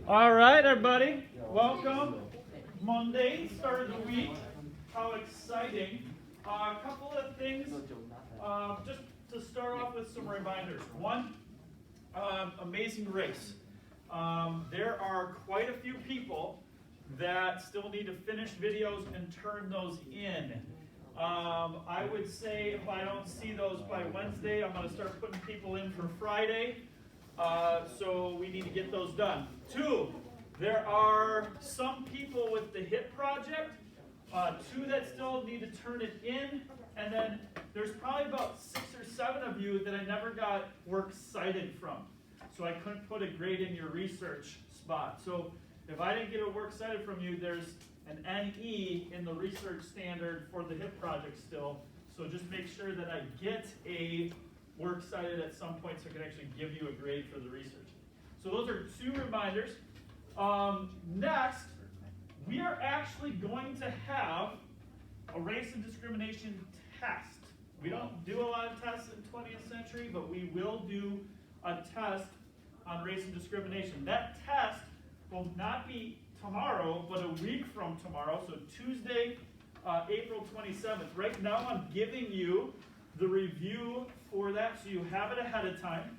All right, everybody. Welcome. Monday, start of the week. How exciting. A couple of things, just to start off with some reminders. One, amazing race. There are quite a few people that still need to finish videos and turn those in. I would say if I don't see those by Wednesday, I'm going to start putting people in for Friday. So we need to get those done. Two, there are some people with the HIT project, two that still need to turn it in, and then there's probably about 6 or 7 of you that I never got works cited from. So I couldn't put a grade in your research spot. So if I didn't get a works cited from you, there's an NE in the research standard for the HIT project still. So just make sure that I get a works cited at some point so I can actually give you a grade for the research. So those are 2 reminders. Next, we are actually going to have a race and discrimination test. We don't do a lot of tests in 20th century, but we will do a test on race and discrimination. That test will not be tomorrow, but a week from tomorrow, so Tuesday, April 27th. Right now I'm giving you the review for that, so you have it ahead of time.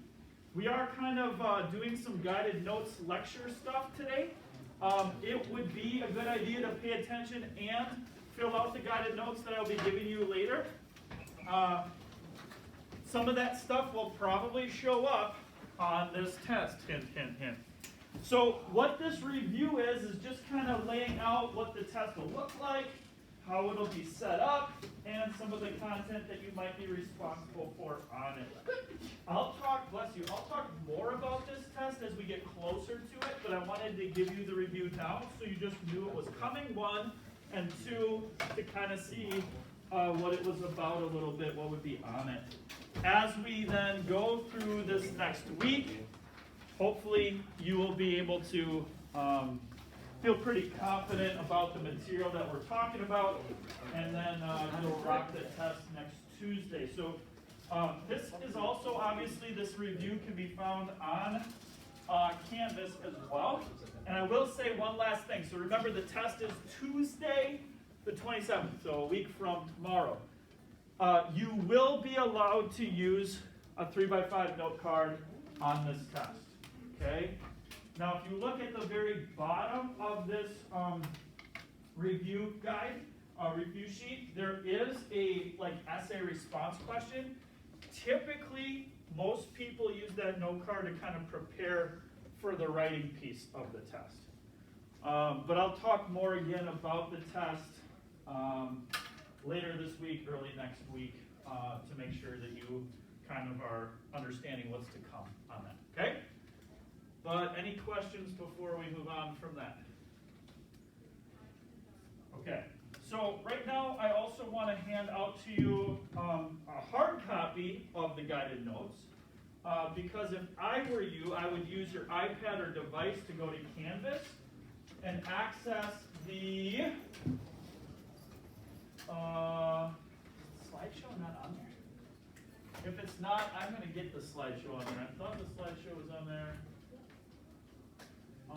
We are kind of doing some guided notes lecture stuff today. It would be a good idea to pay attention and fill out the guided notes that I'll be giving you later. Some of that stuff will probably show up on this test. Hint, hint, hint. So what this review is just kind of laying out what the test will look like, how it'll be set up, and some of the content that you might be responsible for on it. I'll talk more about this test as we get closer to it, but I wanted to give you the review now so you just knew it was coming, 1, and 2, to kind of see what it was about a little bit, what would be on it. As we then go through this next week, hopefully you will be able to feel pretty confident about the material that we're talking about, and then you'll rock the test next Tuesday. So this is also, obviously, this review can be found on Canvas as well. And I will say one last thing. So remember, the test is Tuesday the 27th, so a week from tomorrow. You will be allowed to use a 3x5 note card on this test, okay? Now, if you look at the very bottom of this review guide, review sheet, there is a essay response question. Typically, most people use that note card to kind of prepare for the writing piece of the test. But I'll talk more again about the test later this week, early next week, to make sure that you kind of are understanding what's to come on that, okay? But any questions before we move on from that? Okay, so right now I also want to hand out to you a hard copy of the guided notes, because if I were you, I would use your iPad or device to go to Canvas and access the slideshow not on there? If it's not, I'm going to get the slideshow on there. I thought the slideshow was on there. I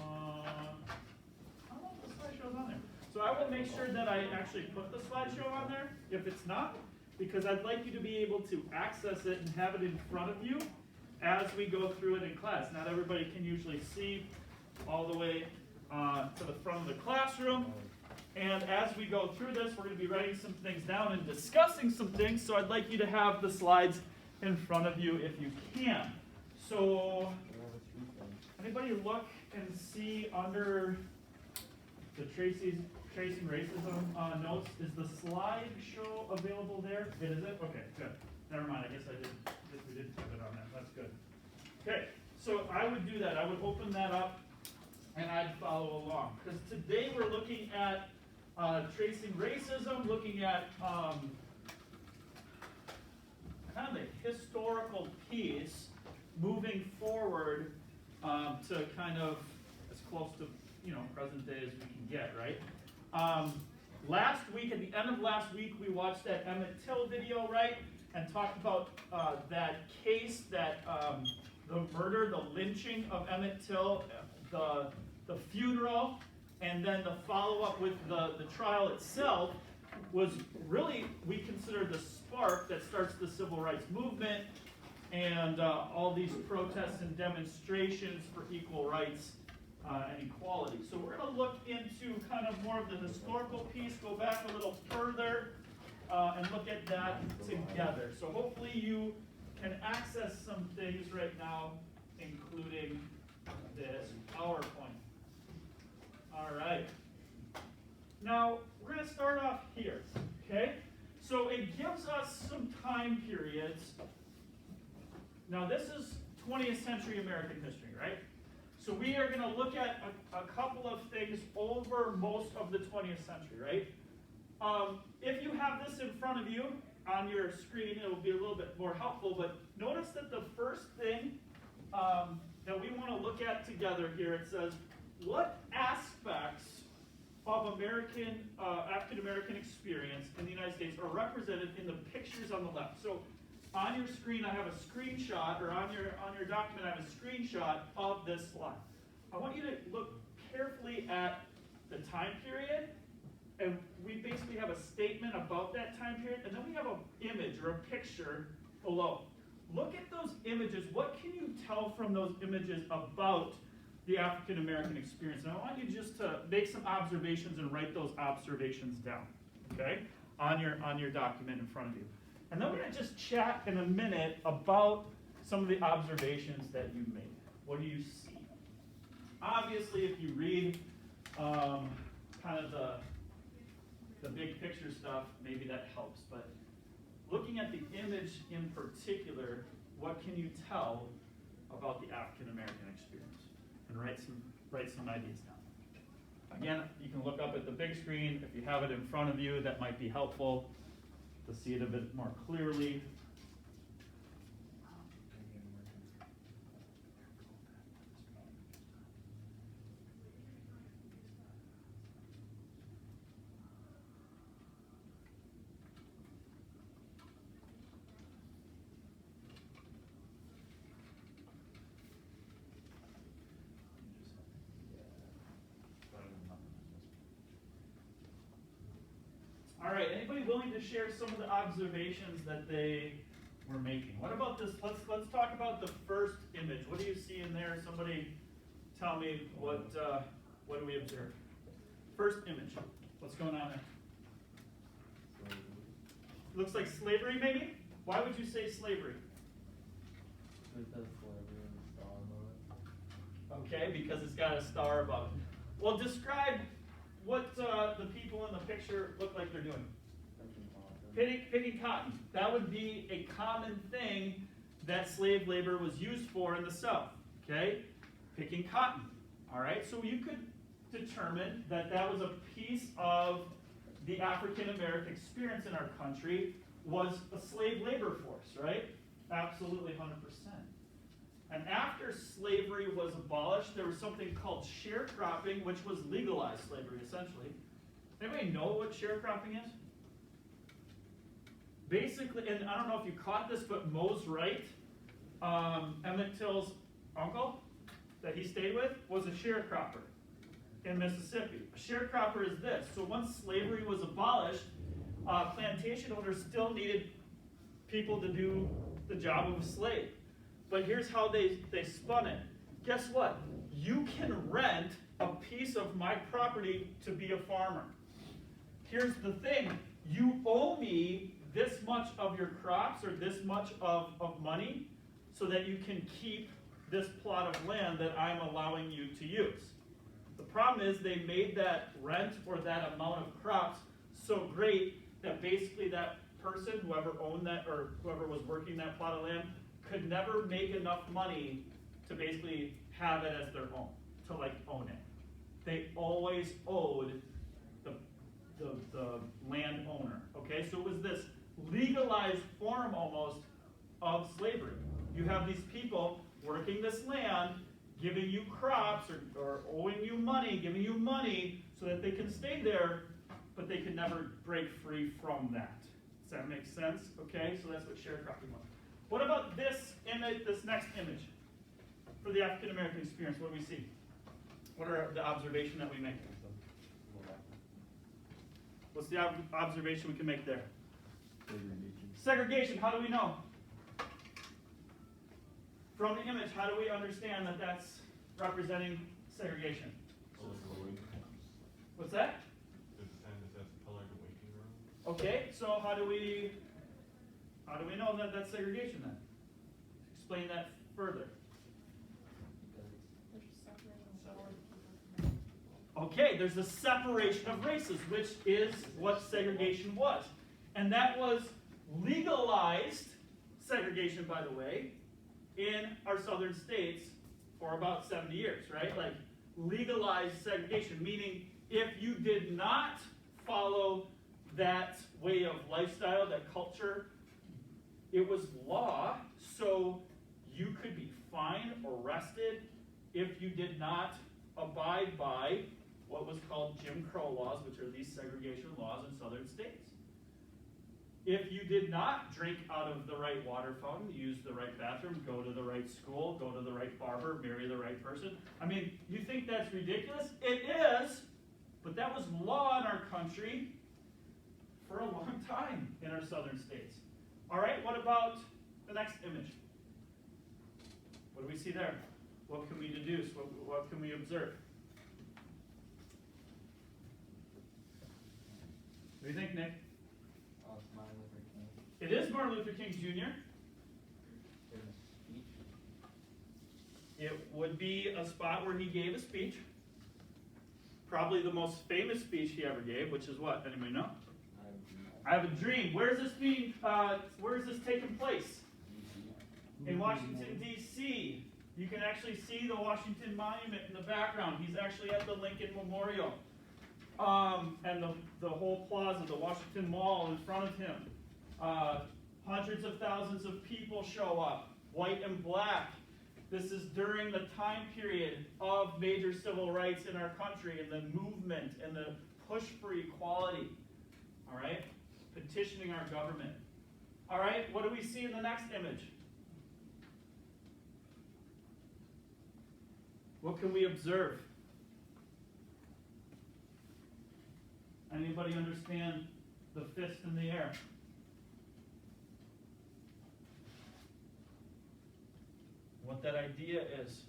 don't know if the slideshow's on there. So I will make sure that I actually put the slideshow on there if it's not, because I'd like you to be able to access it and have it in front of you as we go through it in class. Not everybody can usually see all the way to the front of the classroom. And as we go through this, we're going to be writing some things down and discussing some things, so I'd like you to have the slides in front of you if you can. So, anybody look and see under the Tracing Racism notes, is the slideshow available there? It is it? Okay, good. Never mind, I guess we did put it on that. That's good. Okay, so I would do that. I would open that up and I'd follow along. Because today we're looking at tracing racism, looking at kind of the historical piece, moving forward to kind of as close to present day as we can get, right? Last week, at the end of last week, we watched that Emmett Till video, right? And talked about that case, that the murder, the lynching of Emmett Till, the the funeral, and then the follow-up with the trial itself was really, we consider the spark that starts the civil rights movement and all these protests and demonstrations for equal rights and equality. So we're going to look into kind of more of the historical piece, go back a little further, and look at that together. So hopefully you can access some things right now, including this PowerPoint. All right. Now, we're going to start off here, okay? So it gives us some time periods. Now, this is 20th century American history, right? So we are going to look at a couple of things over most of the 20th century, right? If you have this in front of you on your screen, it will be a little bit more helpful, but notice that the first thing that we want to look at together here, it says, what aspects of African American experience in the United States are represented in the pictures on the left? So on your screen, I have a screenshot, or on your document, I have a screenshot of this slide. I want you to look carefully at the time period, and we basically have a statement about that time period, and then we have an image or a picture below. Look at those images. What can you tell from those images about the African American experience? And I want you just to make some observations and write those observations down, okay, on your document in front of you. And then we're going to just chat in a minute about some of the observations that you made. What do you see? Obviously, if you read kind of the big picture stuff, maybe that helps. But looking at the image in particular, what can you tell about the African American experience? And write some ideas down. Again, you can look up at the big screen. If you have it in front of you, that might be helpful to see it a bit more clearly. All right, anybody willing to share some of the observations that they were making? What about this? Let's talk about the first image. What do you see in there? Somebody tell me what do we observe? First image. What's going on there? Looks like slavery, maybe? Why would you say slavery? Because slavery and the star above it. Okay, because it's got a star above it. Well, describe what the people in the picture look like they're doing. Picking cotton. That would be a common thing that slave labor was used for in the South. Okay? Picking cotton. All right? So you could determine that that was a piece of the African American experience in our country was a slave labor force, right? Absolutely 100%. And after slavery was abolished, there was something called sharecropping, which was legalized slavery, essentially. Anybody know what sharecropping is? Basically, and I don't know if you caught this, but Mose Wright, Emmett Till's uncle that he stayed with, was a sharecropper in Mississippi. A sharecropper is this. So once slavery was abolished, plantation owners still needed people to do the job of a slave. But here's how they spun it. Guess what? You can rent a piece of my property to be a farmer. Here's the thing. You owe me this much of your crops or this much of money so that you can keep this plot of land that I'm allowing you to use. The problem is they made that rent or that amount of crops so great that basically that person, whoever owned that or whoever was working that plot of land, could never make enough money to basically have it as their own, to like own it. They always owed the landowner. Okay, so it was this legalized form almost of slavery. You have these people working this land, giving you crops or owing you money, giving you money so that they can stay there, but they can never break free from that. Does that make sense? Okay, so that's what sharecropping was. What about this image, this next image for the African American experience? What do we see? What are the observation that we make? What's the observation we can make there? Segregation, how do we know? From the image, how do we understand that that's representing segregation? What's that? Okay, so how do we know that that's segregation then? Explain that further. Okay, there's a separation of races, which is what segregation was. And that was legalized segregation, by the way, in our southern states for about 70 years, right? Like legalized segregation, meaning if you did not follow that way of lifestyle, that culture, it was law, so you could be fined, arrested, if you did not abide by what was called Jim Crow laws, which are these segregation laws in southern states. If you did not drink out of the right water fountain, use the right bathroom, go to the right school, go to the right barber, marry the right person. I mean, you think that's ridiculous? It is, but that was law in our country for a long time in our southern states. All right, what about the next image? What do we see there? What can we deduce? What can we observe? What do you think, Nick? Oh, it's Martin Luther King. It is Martin Luther King Jr. There's a speech. It would be a spot where he gave a speech. Probably the most famous speech he ever gave, which is what? Anybody know? I have a dream. Where is this taking place? In Washington, D.C. You can actually see the Washington Monument in the background. He's actually at the Lincoln Memorial. And the whole plaza, the Washington Mall in front of him. Hundreds of thousands of people show up, white and black. This is during the time period of major civil rights in our country and the movement and the push for equality. All right? Petitioning our government. All right, what do we see in the next image? What can we observe? Anybody understand the fist in the air? What that idea is?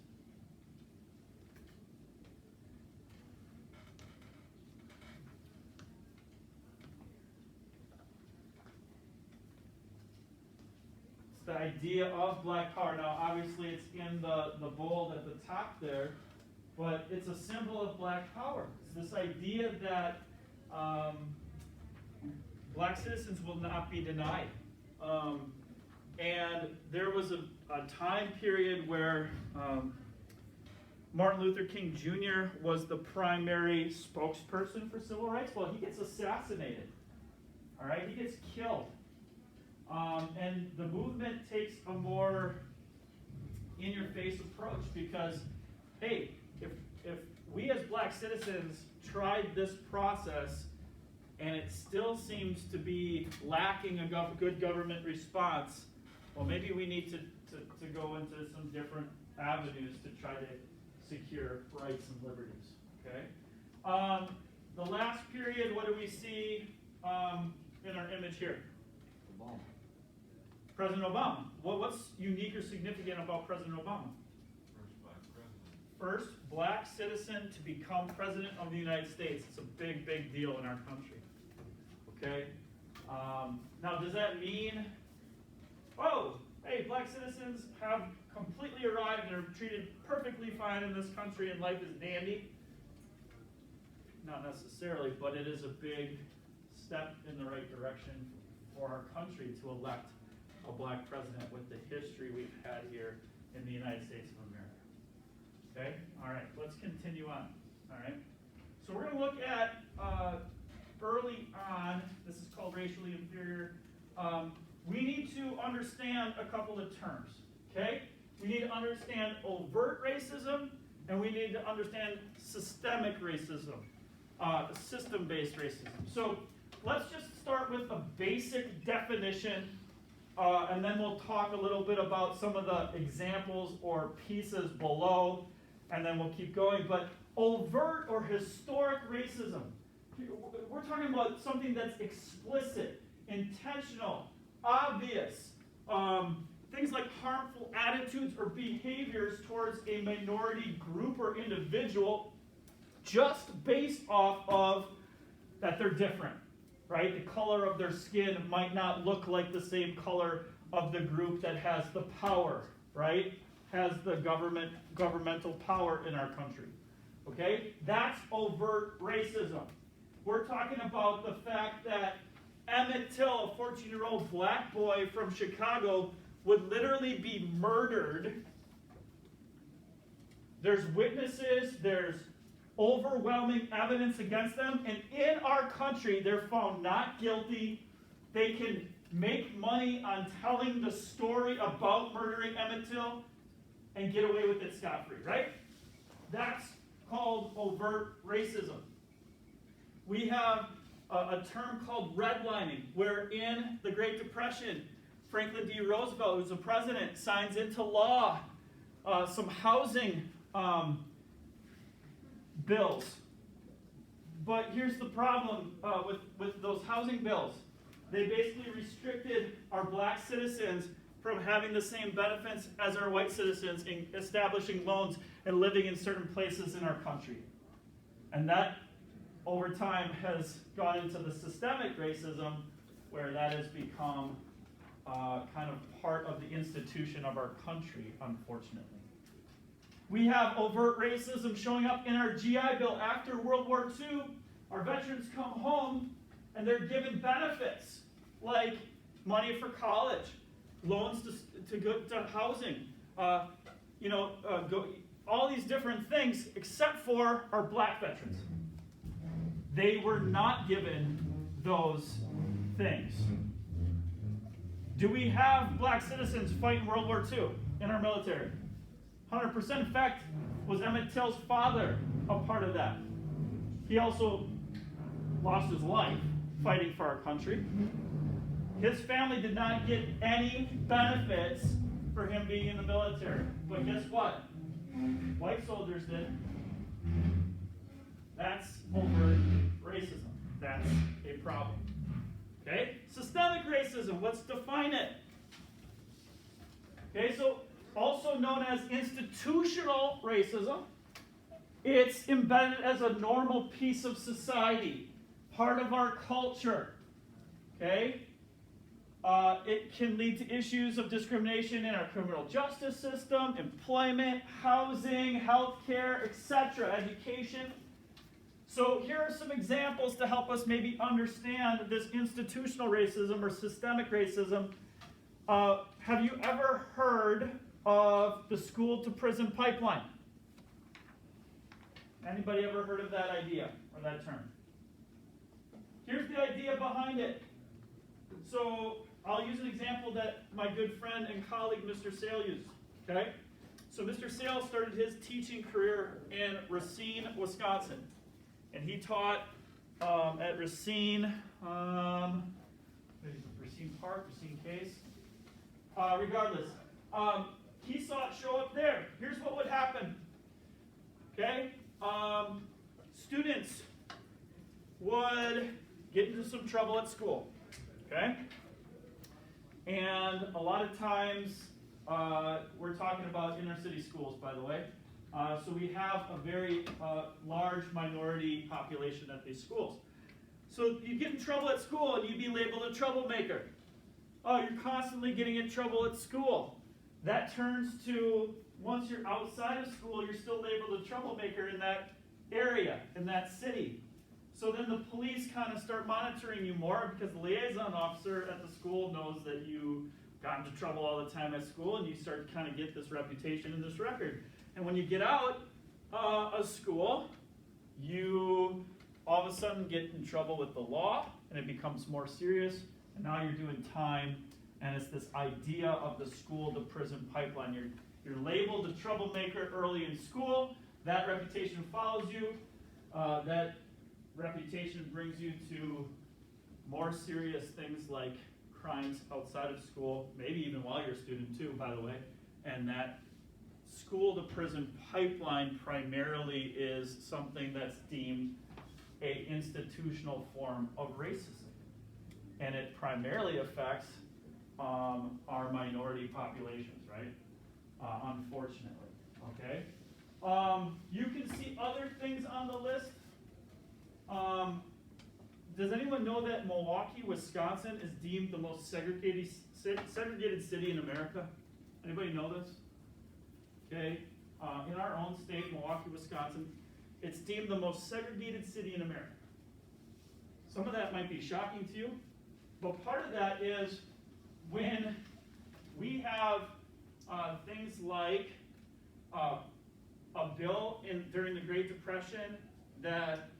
It's the idea of black power. Now, obviously, it's in the bold at the top there, but it's a symbol of black power. It's this idea that black citizens will not be denied. And there was a time period where Martin Luther King Jr. was the primary spokesperson for civil rights. Well, he gets assassinated. All right, he gets killed. And the movement takes a more in-your-face approach because, hey, if we as black citizens tried this process and it still seems to be lacking a good government response, well, maybe we need to go into some different avenues to try to secure rights and liberties, okay? The last period, what do we see in our image here? Obama. President Obama. What's unique or significant about President Obama? First black citizen to become president of the United States. It's a big, big deal in our country. Okay? Now, does that mean, oh, hey, black citizens have completely arrived and are treated perfectly fine in this country and life is dandy? Not necessarily, but it is a big step in the right direction for our country to elect a black president with the history we've had here in the United States of America. Okay? All right, let's continue on. All right? So we're going to look at early on, this is called racially inferior. We need to understand a couple of terms. Okay? We need to understand overt racism, and we need to understand systemic racism, system-based racism. So let's just start with a basic definition, and then we'll talk a little bit about some of the examples or pieces below. and then we'll keep going. But overt or historic racism, we're talking about something that's explicit, intentional, obvious, things like harmful attitudes or behaviors towards a minority group or individual just based off of that they're different, right? The color of their skin might not look like the same color of the group that has the power, right? Has the governmental power in our country, okay? That's overt racism. We're talking about the fact that Emmett Till, a 14-year-old black boy from Chicago, would literally be murdered. There's witnesses, there's overwhelming evidence against them, and in our country, they're found not guilty. They can make money on telling the story about murdering Emmett Till and get away with it scot-free, right? That's called overt racism. We have a term called redlining, where in the Great Depression, Franklin D. Roosevelt, who's the president, signs into law some housing bills. But here's the problem with those housing bills. They basically restricted our black citizens from having the same benefits as our white citizens in establishing loans and living in certain places in our country. And that, over time, has gone into the systemic racism, where that has become kind of part of the institution of our country, unfortunately. We have overt racism showing up in our GI Bill after World War II. Our veterans come home and they're given benefits like money for college, loans to go to housing, all these different things, except for our black veterans. They were not given those things. Do we have black citizens fight in World War II in our military? 100%. In fact, was Emmett Till's father a part of that? He also lost his life fighting for our country. His family did not get any benefits for him being in the military. But guess what? White soldiers did. That's overt racism. That's a problem. Okay? Systemic racism, let's define it. Okay, so also known as institutional racism, it's embedded as a normal piece of society, part of our culture. Okay? It can lead to issues of discrimination in our criminal justice system, employment, housing, healthcare, etc., education. So here are some examples to help us maybe understand this institutional racism or systemic racism. Have you ever heard of the school-to-prison pipeline? Anybody ever heard of that idea or that term? Here's the idea behind it. So I'll use an example that my good friend and colleague, Mr. Sale, used. Okay? So Mr. Sale started his teaching career in Racine, Wisconsin. And he taught at Racine, Racine Park, Racine Case. Regardless, he saw it show up there. Here's what would happen. Okay? Students would get into some trouble at school. Okay? And a lot of times, we're talking about inner city schools, by the way. So we have a very large minority population at these schools. So you get in trouble at school and you'd be labeled a troublemaker. Oh, you're constantly getting in trouble at school. That turns to, once you're outside of school, you're still labeled a troublemaker in that area, in that city. So then the police kind of start monitoring you more because the liaison officer at the school knows that you got into trouble all the time at school, and you start to kind of get this reputation and this record. And when you get out of school, you all of a sudden get in trouble with the law, and it becomes more serious, and now you're doing time, and it's this idea of the school-to-prison pipeline. You're labeled a troublemaker early in school, that reputation follows you, that reputation brings you to more serious things like crimes outside of school, maybe even while you're a student too, by the way, and that school to prison pipeline primarily is something that's deemed a institutional form of racism. And it primarily affects our minority populations, right? Unfortunately, okay? You can see other things on the list. Does anyone know that Milwaukee, Wisconsin is deemed the most segregated city in America? Anybody know this? Okay, in our own state, Milwaukee, Wisconsin, it's deemed the most segregated city in America. Some of that might be shocking to you, but part of that is when we have things like a bill during the Great Depression that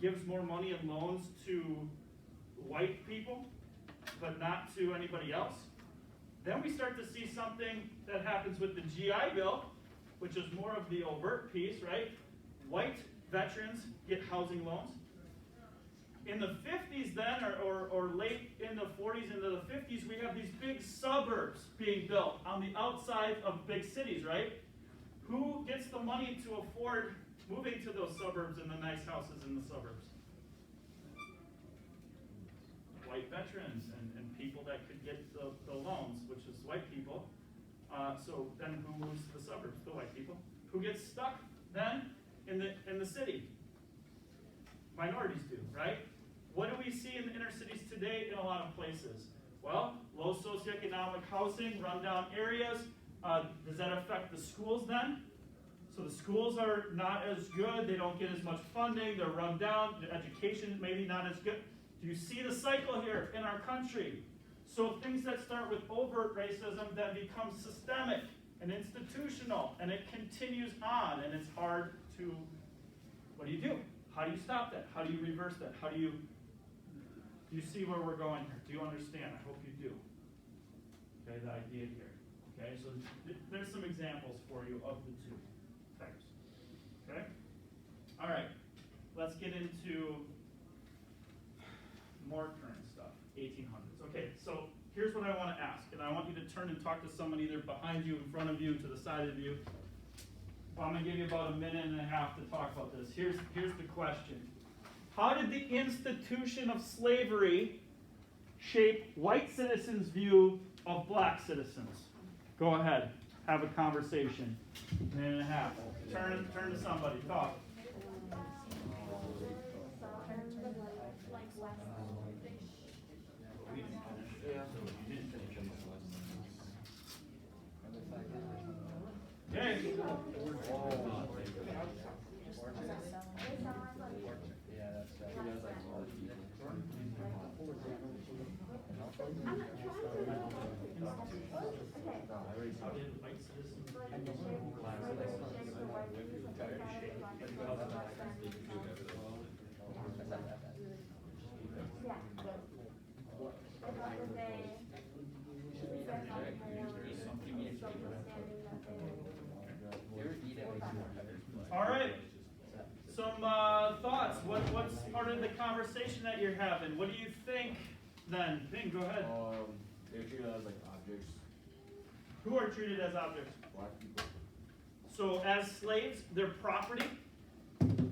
gives more money in loans to white people, but not to anybody else. Then we start to see something that happens with the GI Bill, which is more of the overt piece, right? White veterans get housing loans. In the 50s then, or late in the 40s into the 50s, we have these big suburbs being built on the outside of big cities, right? Who gets the money to afford moving to those suburbs and the nice houses in the suburbs? White veterans and people that could get the loans, which is white people. So then who moves to the suburbs? The white people. Who gets stuck then in the city? Minorities do, right? What do we see in the inner cities today in a lot of places? Well, low socioeconomic housing, rundown areas. Does that affect the schools then? So the schools are not as good, they don't get as much funding, they're run down, the education maybe not as good. Do you see the cycle here in our country? So things that start with overt racism then become systemic and institutional, and it continues on, and it's hard to, what do you do? How do you stop that? How do you reverse that? How do you see where we're going here? Do you understand? I hope you do. Okay, the idea here. Okay, so there's some examples for you of the two types. Okay? All right, let's get into more current stuff, 1800s. Okay, so here's what I want to ask, and I want you to turn and talk to someone either behind you, in front of you, to the side of you. I'm going to give you about a minute and a half to talk about this. Here's the question. How did the institution of slavery shape white citizens' view of black citizens? Go ahead, have a conversation. Minute and a half. Turn to somebody, talk. Okay. All right. Some thoughts. What's part of the conversation that you're having? What do you think then? Vin, go ahead. They're treated as like objects. Who are treated as objects? Black people. So as slaves, they're property.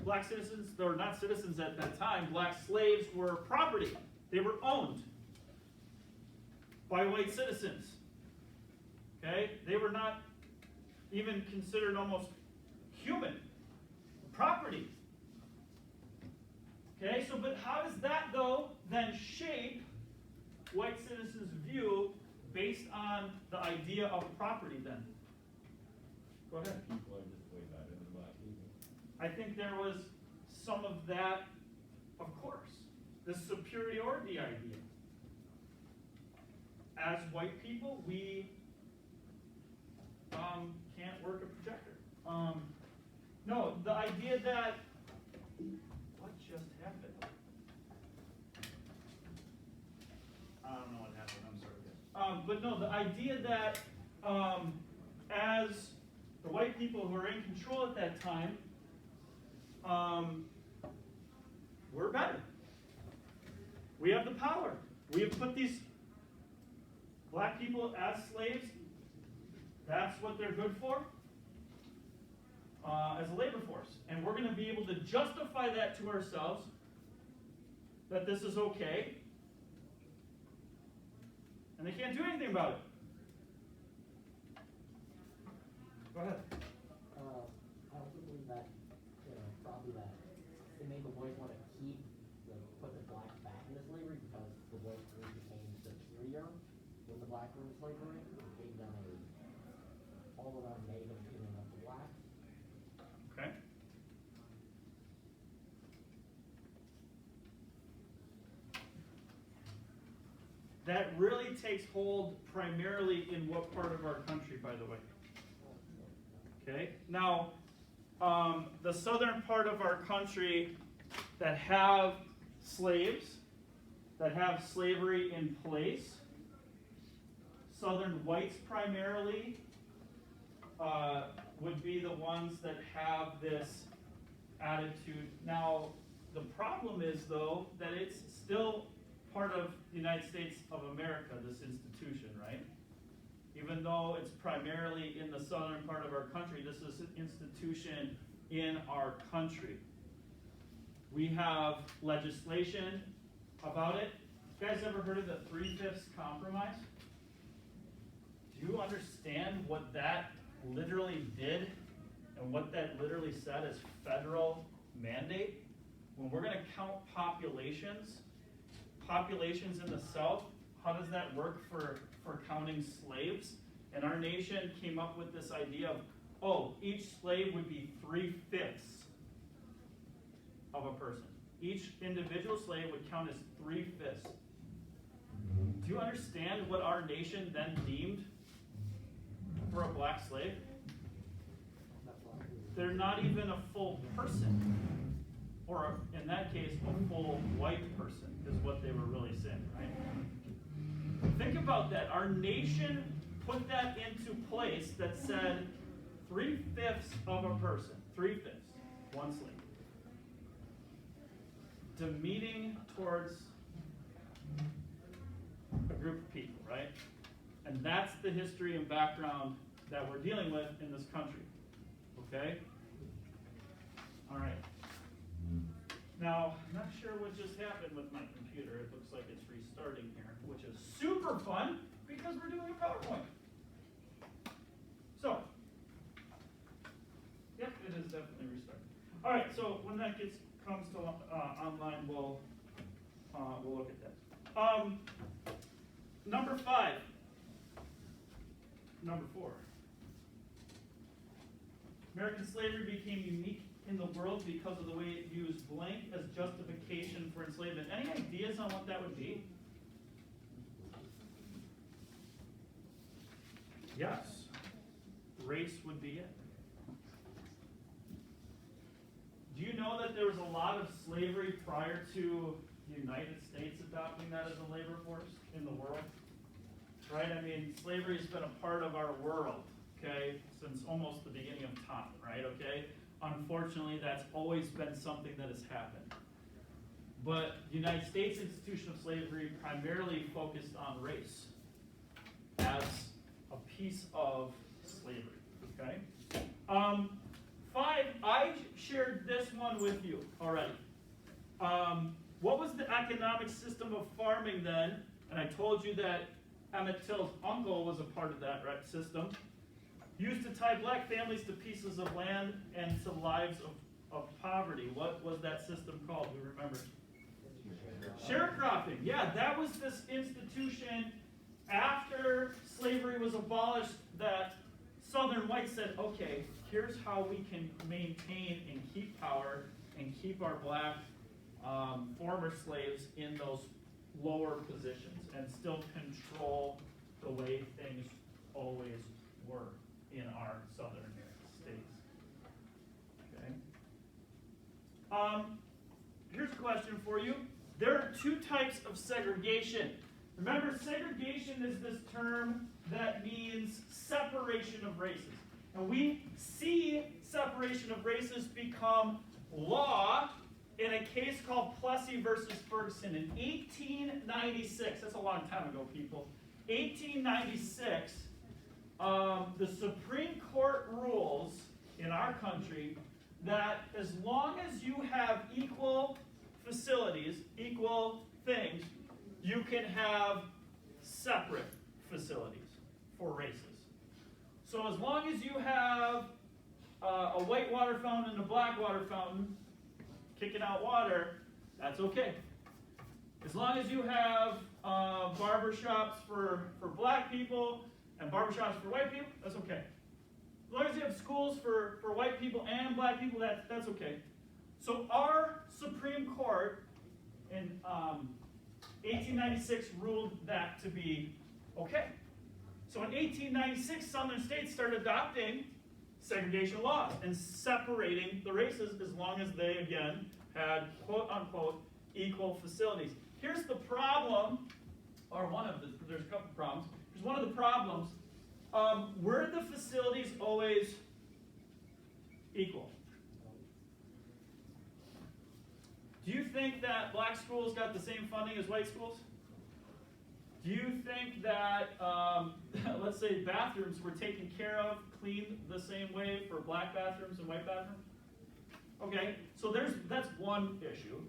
Black citizens, or not citizens at that time, black slaves were property. They were owned by white citizens. Okay? They were not even considered almost human. Property. Okay, so but how does that though then shape white citizens' view based on the idea of property then? Go ahead. People are just way better than black people. I think there was some of that, of course. The superiority idea. As white people, we can't work a projector. No, the idea that, what just happened? I don't know what happened, I'm sorry. But no, the idea that as the white people who were in control at that time, we're better. We have the power. We have put these black people as slaves. That's what they're good for. as a labor force. And we're going to be able to justify that to ourselves, that this is okay, and they can't do anything about it. Go ahead. I also believe that, probably that it made the boys want to put the blacks back into slavery because the boys became superior when the blacks were in slavery. It gave them a all-around negative feeling of the blacks. Okay. That really takes hold primarily in what part of our country, by the way? Okay. Now, the southern part of our country that have slaves, that have slavery in place, southern whites primarily, would be the ones that have this attitude. Now, the problem is, though, that it's still part of the United States of America, this institution, right? Even though it's primarily in the southern part of our country, this is an institution in our country. We have legislation about it. You guys ever heard of the 3/5 compromise? Do you understand what that literally did and what that literally said as federal mandate? When we're going to count populations in the South, how does that work for counting slaves? And our nation came up with this idea of, each slave would be 3/5 of a person. Each individual slave would count as 3/5. Do you understand what our nation then deemed for a black slave? They're not even a full person. Or in that case, a full white person is what they were really saying, right? Think about that. Our nation put that into place that said 3/5 of a person, 3/5, one slave. Demeaning towards a group of people, right? And that's the history and background that we're dealing with in this country. Okay? All right. Now, I'm not sure what just happened with my computer. It looks like it's restarting here, which is super fun because we're doing a PowerPoint. So, yep, it is definitely restarting. All right, so when that comes to online, we'll look at that. Number 5. Number 4. American slavery became unique in the world because of the way it used blank as justification for enslavement. Any ideas on what that would be? Yes. Race would be it. Do you know that there was a lot of slavery prior to the United States adopting that as a labor force in the world? Right? I mean, slavery has been a part of our world, okay, since almost the beginning of time, right? Okay? Unfortunately, that's always been something that has happened. But the United States institution of slavery primarily focused on race as a piece of slavery, okay? 5, I shared this one with you already. What was the economic system of farming then? And I told you that Emmett Till's uncle was a part of that system. Used to tie black families to pieces of land and to lives of poverty. What was that system called? We remember. Sharecropping. Yeah, that was this institution after slavery was abolished that Southern whites said, okay, here's how we can maintain and keep power and keep our black former slaves in those lower positions and still control the way things always were in our southern states. Okay. Here's a question for you. There are 2 types of segregation. Remember, segregation is this term that means separation of races. And we see separation of races become law in a case called Plessy versus Ferguson in 1896. That's a long time ago, people. 1896, the Supreme Court rules in our country that as long as you have equal facilities, equal things, you can have separate facilities for races. So as long as you have a white water fountain and a black water fountain kicking out water, that's okay. As long as you have barber shops for black people and barber shops for white people, that's okay. As long as you have schools for white people and black people, that's okay. So our Supreme Court in 1896 ruled that to be okay. So in 1896, southern states started adopting segregation laws and separating the races as long as they, again, had quote-unquote equal facilities. Here's the problem, or there's a couple problems. Here's one of the problems. Were the facilities always equal? Do you think that black schools got the same funding as white schools? Do you think that, let's say, bathrooms were taken care of, cleaned the same way for black bathrooms and white bathrooms? Okay, so that's one issue.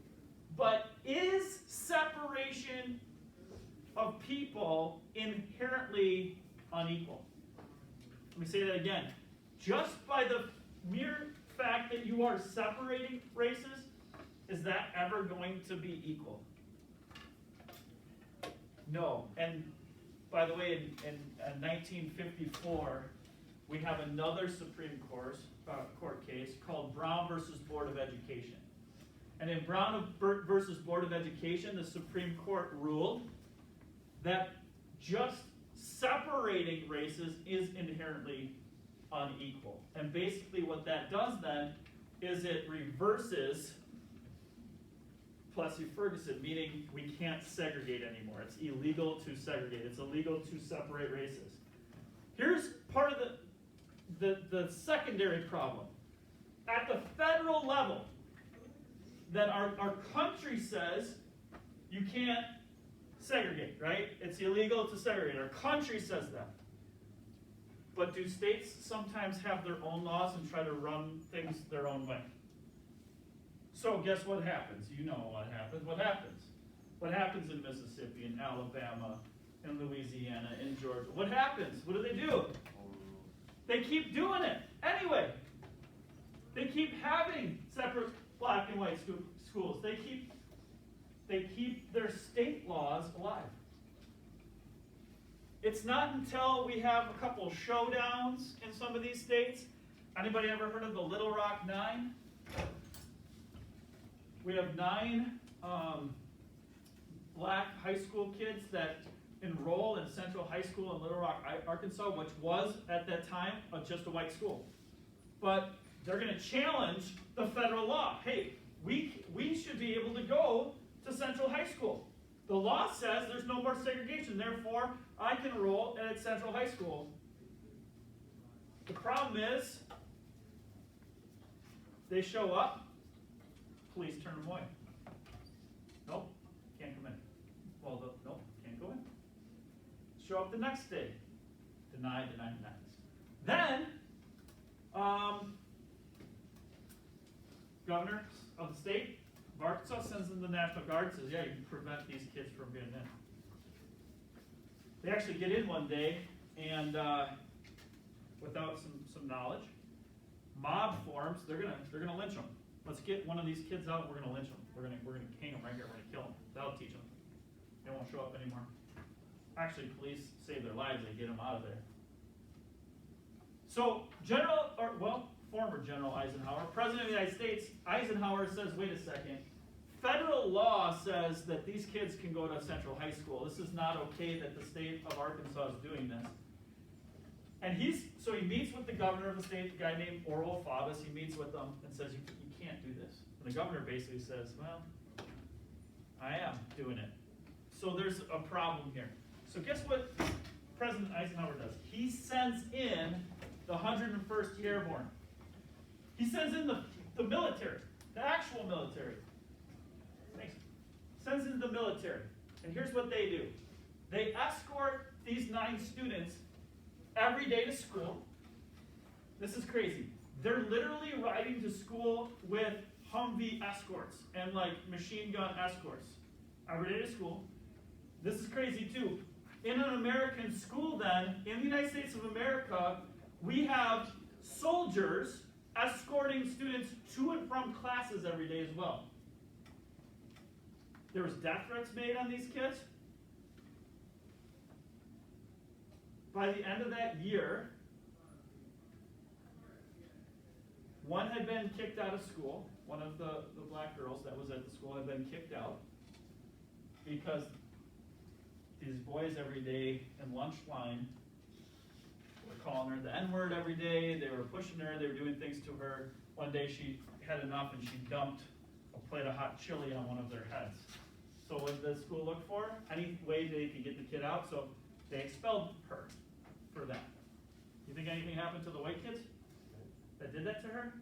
But is separation of people inherently unequal? Let me say that again. Just by the mere fact that you are separating races, is that ever going to be equal? No. And by the way, in 1954, we have another Supreme Court case called Brown versus Board of Education. And in Brown versus Board of Education, the Supreme Court ruled that just separating races is inherently unequal. And basically what that does then is it reverses Plessy-Ferguson, meaning we can't segregate anymore. It's illegal to segregate. It's illegal to separate races. Here's part of the secondary problem. At the federal level, then our country says you can't segregate, right? It's illegal to segregate. Our country says that. But do states sometimes have their own laws and try to run things their own way? So guess what happens? You know what happens. What happens? What happens in Mississippi, in Alabama, in Louisiana, in Georgia? What happens? What do? They keep doing it anyway. They keep having separate black and white schools. They keep their state laws alive. It's not until we have a couple showdowns in some of these states. Anybody ever heard of the Little Rock Nine? We have 9 black high school kids that enroll in Central High School in Little Rock, Arkansas, which was, at that time, just a white school. But they're going to challenge the federal law. Hey, we should be able to go to Central High School. The law says there's no more segregation, therefore I can enroll at Central High School. The problem is, they show up, police turn them away. Nope, can't come in. Well, nope, can't go in. Show up the next day. Denied. Then, governor of the state of Arkansas sends in the National Guard and says, yeah, you can prevent these kids from getting in. They actually get in one day, and without some knowledge, mob forms. They're gonna lynch them. Let's get one of these kids out. We're gonna lynch them. We're gonna hang them right here. We're gonna kill them. That'll teach them. They won't show up anymore. Actually, police save their lives. They get them out of there. So, former General Eisenhower, President of the United States, Eisenhower says, wait a second. Federal law says that these kids can go to Central High School. This is not okay that the state of Arkansas is doing this. And he meets with the governor of the state, a guy named Orwell Faubus. He meets with them and says, you can't do this. And the governor basically says, well, I am doing it. So there's a problem here. So guess what President Eisenhower does? He sends in the 101st Airborne. He sends in the military, the actual military. Thanks. Sends in the military. And here's what they do. They escort these 9 students every day to school. This is crazy. They're literally riding to school with Humvee escorts and like machine gun escorts every day to school. This is crazy too. In an American school then, in the United States of America, we have soldiers escorting students to and from classes every day as well. There was death threats made on these kids. By the end of that year, one had been kicked out of school. One of the black girls that was at the school had been kicked out because these boys every day in lunch line were calling her the N-word every day. They were pushing her. They were doing things to her. One day she had enough and she dumped a plate of hot chili on one of their heads. So what did the school look for? Any way they could get the kid out, so they expelled her for that. You think anything happened to the white kids that did that to her?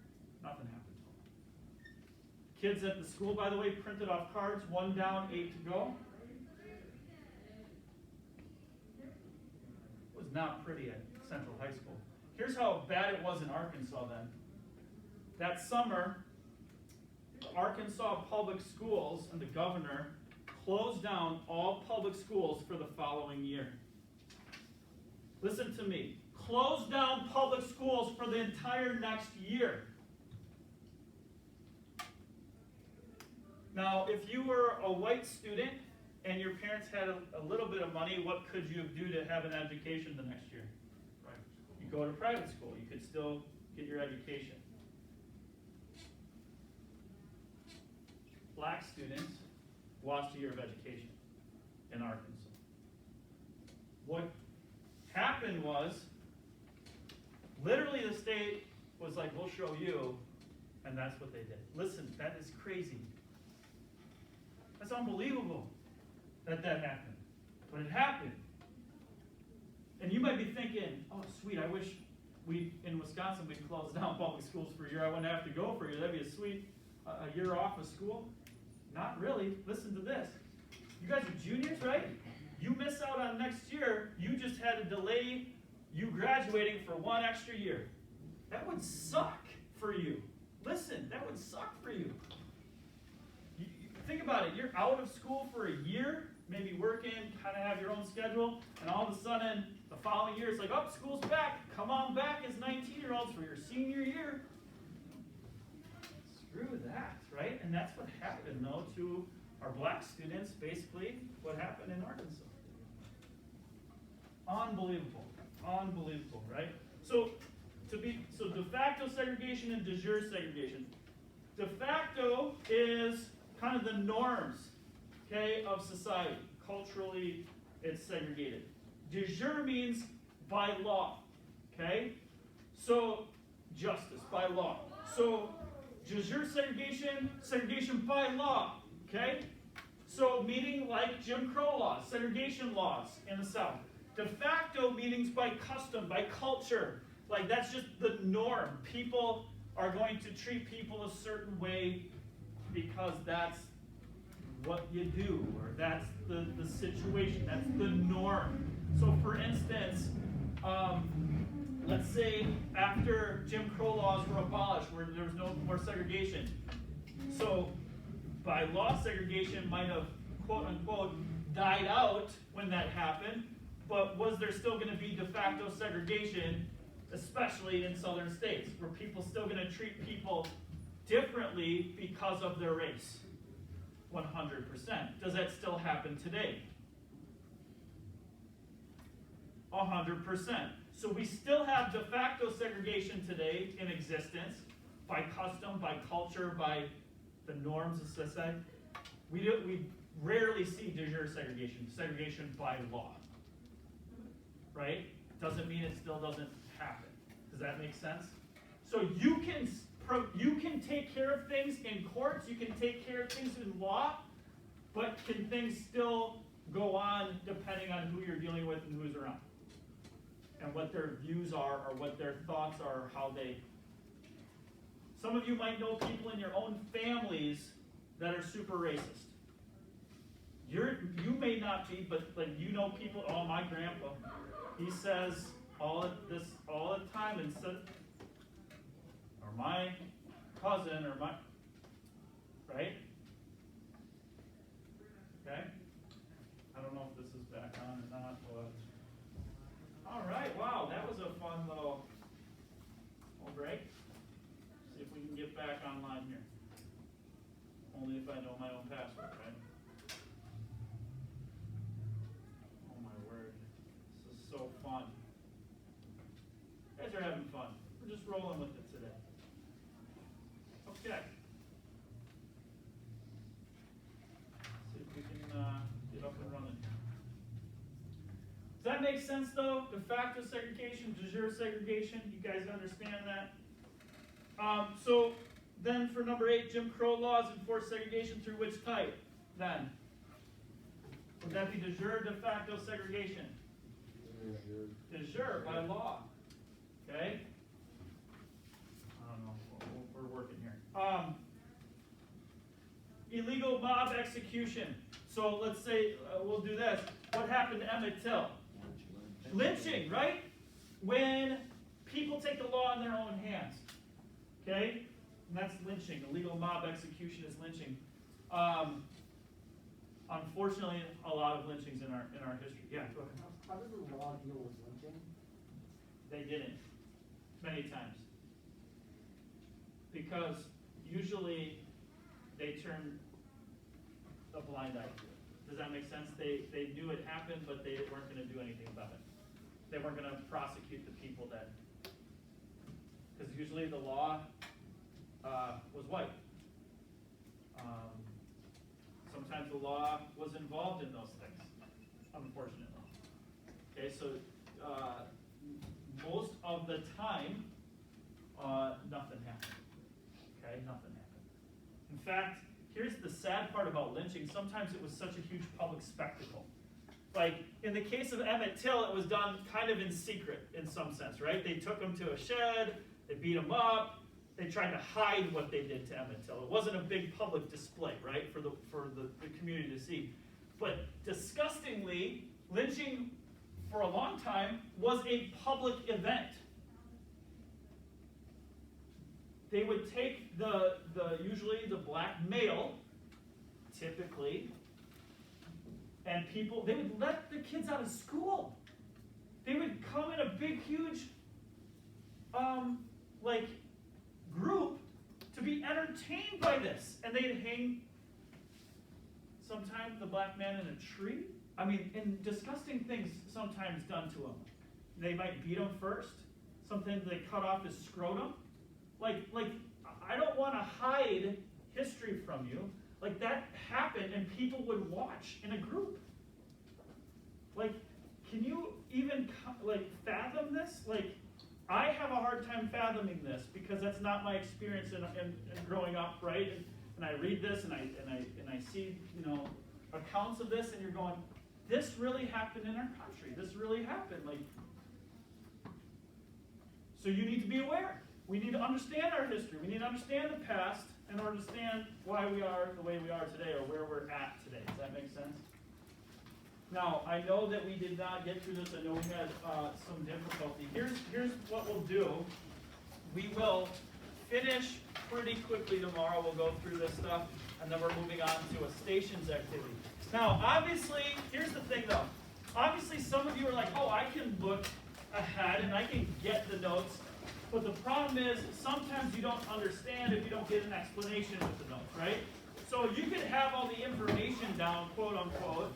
Nothing happened to them. Kids at the school, by the way, printed off cards, 1 down, 8 to go. It was not pretty at Central High School. Here's how bad it was in Arkansas then. That summer, Arkansas public schools and the governor closed down all public schools for the following year. Listen to me. Closed down public schools for the entire next year. Now, if you were a white student and your parents had a little bit of money, what could you do to have an education the next year? Right. You go to private school. You could still get your education. Black students lost a year of education in Arkansas. What happened was, literally the state was like, we'll show you, and that's what they did. Listen, that is crazy. That's unbelievable that happened. But it happened. And you might be thinking, oh sweet, I wish in Wisconsin we'd close down public schools for a year. I wouldn't have to go for a year. That'd be a sweet a year off of school. Not really. Listen to this. You guys are juniors, right? You miss out on next year. You just had to delay you graduating for 1 extra year. That would suck for you. Listen, that would suck for you. Think about it. You're out of school for a year, maybe working, kind of have your own schedule, and all of a sudden, the following year, it's like, oh, school's back. Come on back as 19-year-olds for your senior year. Screw that, right? And that's what happened, though, to our black students, basically, what happened in Arkansas. Unbelievable. Unbelievable, right? So de facto segregation and de jure segregation. De facto is kind of the norms, okay, of society. Culturally, it's segregated. De jure means by law, okay? So, justice, by law. So, de jure segregation, segregation by law, okay? So, meaning like Jim Crow laws, segregation laws in the South. De facto meanings by custom, by culture. Like, that's just the norm. People are going to treat people a certain way because that's what you do, or that's the situation, that's the norm. So for instance, let's say after Jim Crow laws were abolished, where there was no more segregation. So by law, segregation might have, quote unquote, died out when that happened, but was there still going to be de facto segregation, especially in southern states? Were people still going to treat people differently because of their race? 100%. Does that still happen today? 100%. So we still have de facto segregation today in existence by custom, by culture, by the norms of society. We rarely see de jure segregation, segregation by law. Right? Doesn't mean it still doesn't happen. Does that make sense? So you can take care of things in courts, you can take care of things in law, but can things still go on depending on who you're dealing with and who's around? And what their views are, or what their thoughts are, or how they... Some of you might know people in your own families that are super racist. You may not be, but like you know people, oh, my grandpa, he says all the time, and so or my cousin, or my, right? Okay? I don't know if this is back on or not, but, all right, wow, that was a fun little break. See if we can get back online here. Only if I know my own password, right? Oh my word, this is so fun. You guys are having fun. We're just rolling with it today. Okay. See if we can get up and running. Does that make sense though? De facto segregation, de jure segregation, you guys understand that? So then for number 8, Jim Crow laws enforce segregation through which type then? Would that be de jure, de facto segregation? De jure, by law. Okay? I don't know, we're working here. Illegal mob execution. So let's say, we'll do this. What happened to Emmett Till? Lynching, right? When people take the law in their own hands. Okay? And that's lynching. Illegal mob execution is lynching. Unfortunately, a lot of lynchings in our history. Yeah, go ahead. How does the law deal with lynching? They didn't. Many times. Because usually they turn a blind eye to it. Does that make sense? They knew it happened, but they weren't going to do anything about it. They weren't going to prosecute the people that, because usually the law was white. Sometimes the law was involved in those things, unfortunately. Okay, so most of the time, nothing happened. Okay, nothing happened. In fact, here's the sad part about lynching. Sometimes it was such a huge public spectacle. Like, in the case of Emmett Till, it was done kind of in secret, in some sense, right? They took him to a shed, they beat him up, they tried to hide what they did to Emmett Till. It wasn't a big public display, right, for the community to see. But disgustingly, lynching for a long time was a public event. They would take usually the black male, typically, and they would let the kids out of school. They would come in a big, huge, group to be entertained by this. And they'd hang, sometimes the black man in a tree. I mean, and disgusting things sometimes done to him. They might beat him first. Sometimes they cut off his scrotum. Like, I don't want to hide history from you. Like, that happened and people would watch in a group. Like, can you even, fathom this? Like, I have a hard time fathoming this because that's not my experience in growing up, right? And I read this and I see, accounts of this, and you're going, this really happened in our country. This really happened. Like, so you need to be aware. We need to understand our history. We need to understand the past in order to understand why we are the way we are today, or where we're at today. Does that make sense? Now, I know that we did not get through this. I know we had some difficulty. Here's what we'll do. We will finish pretty quickly tomorrow. We'll go through this stuff, and then we're moving on to a stations activity. Now, obviously, here's the thing, though. Obviously, some of you are like, oh, I can look ahead, and I can get the notes. But the problem is, sometimes you don't understand if you don't get an explanation with the notes, right? So you could have all the information down, quote unquote,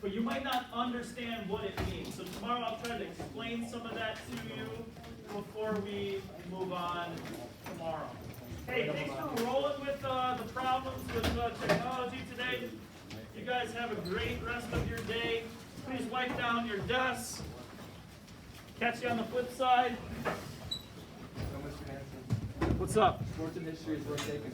but you might not understand what it means. So tomorrow I'll try to explain some of that to you before we move on tomorrow. Hey, thanks for rolling with the problems with technology today. You guys have a great rest of your day. Please wipe down your desks. Catch you on the flip side. What's up? Sports and history is worth taking.